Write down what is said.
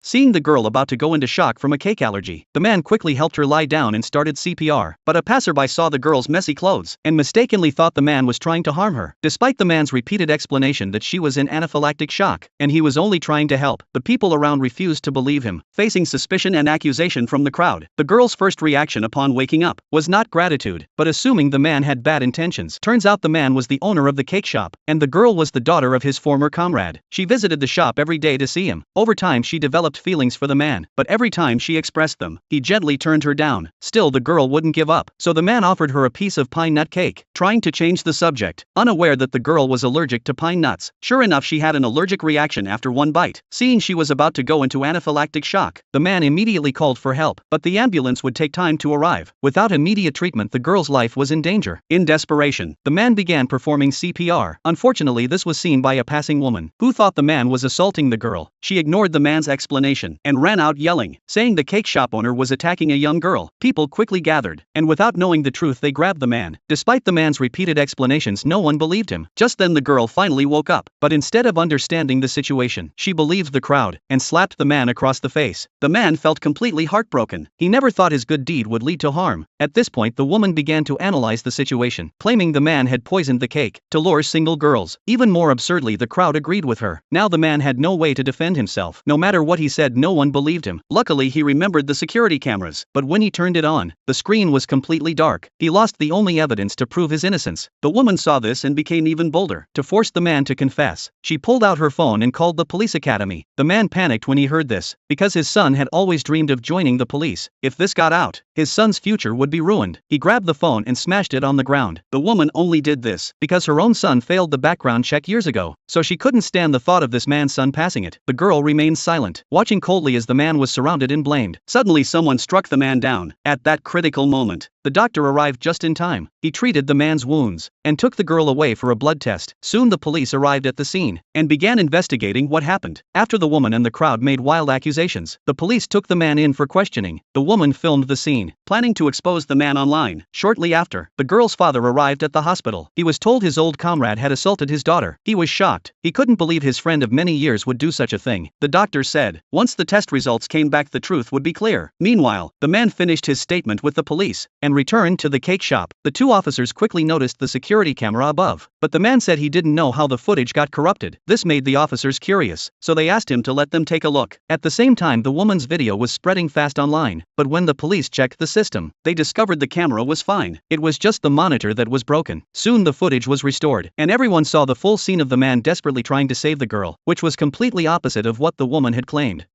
seeing the girl about to go into shock from a cake allergy. The man quickly helped her lie down and started CPR, but a passerby saw the girl's messy clothes and mistakenly thought the man was trying to harm her. Despite the man's repeated explanation that she was in anaphylactic shock and he was only trying to help, the people around refused to believe him, facing suspicion and accusation from the crowd. The girl's first reaction upon waking up was not gratitude, but assuming the man had bad intentions. Turns out the man was the owner of the cake shop, and the girl was the daughter of his former comrade. She visited the shop every day to see him. Over time she developed feelings for the man, but every time she expressed them, he gently turned her down. Still the girl wouldn't give up, so the man offered her a piece of pine nut cake, trying to change the subject, unaware that the girl was allergic to pine nuts. Sure enough, she had an allergic reaction after one bite. Seeing she was about to go into anaphylactic shock, the man immediately called for help, but the ambulance would take time to arrive. Without immediate treatment, the girl's life was in danger. In desperation, the man began performing CPR. Unfortunately, this was seen by a passing woman, who thought the man was assaulting the girl. She ignored the man's explanation and ran out yelling, saying the cake shop owner was attacking a young girl. People quickly gathered, and without knowing the truth they grabbed the man. Despite the man's repeated explanations, no one believed him. Just then the girl finally woke up, but instead of understanding the situation, she believed the crowd and slapped the man across the face. The man felt completely heartbroken. He never thought his good deed would lead to harm. At this point the woman began to analyze the situation, claiming the man had poisoned the cake to lure single girls. Even more absurdly, the crowd agreed with her. Now the man had no way to defend himself. No matter what he said, no one believed him. Luckily he remembered the security cameras, but when he turned it on, the screen was completely dark. He lost the only evidence to prove his innocence. The woman saw this and became even bolder. To force the man to confess, she pulled out her phone and called the police academy. The man panicked when he heard this, because his son had always dreamed of joining the police. If this got out, his son's future would be ruined. He grabbed the phone and smashed it on the ground. The woman only did this because her own son failed the background check years ago, so she couldn't stand the thought of this man's son passing it. The girl remained silent, watching coldly as the man was surrounded and blamed. Suddenly someone struck the man down. At that critical moment, the doctor arrived just in time. He treated the man's wounds and took the girl away for a blood test. Soon the police arrived at the scene and began investigating what happened. After the woman and the crowd made wild accusations, the police took the man in for questioning. The woman filmed the scene, planning to expose the man online. Shortly after, the girl's father arrived at the hospital. He was told his old comrade had assaulted his daughter. He was shocked. He couldn't believe his friend of many years would do such a thing. The doctor said, once the test results came back, the truth would be clear. Meanwhile, the man finished his statement with the police and returned to the cake shop. The two officers quickly noticed the security camera above, but the man said he didn't know how the footage got corrupted. This made the officers curious, so they asked him to let them take a look. At the same time, the woman's video was spreading fast online, but when the police checked the system, they discovered the camera was fine. It was just the monitor that was broken. Soon the footage was restored, and everyone saw the full scene of the man desperately trying to save the girl, which was completely opposite of what the woman had claimed.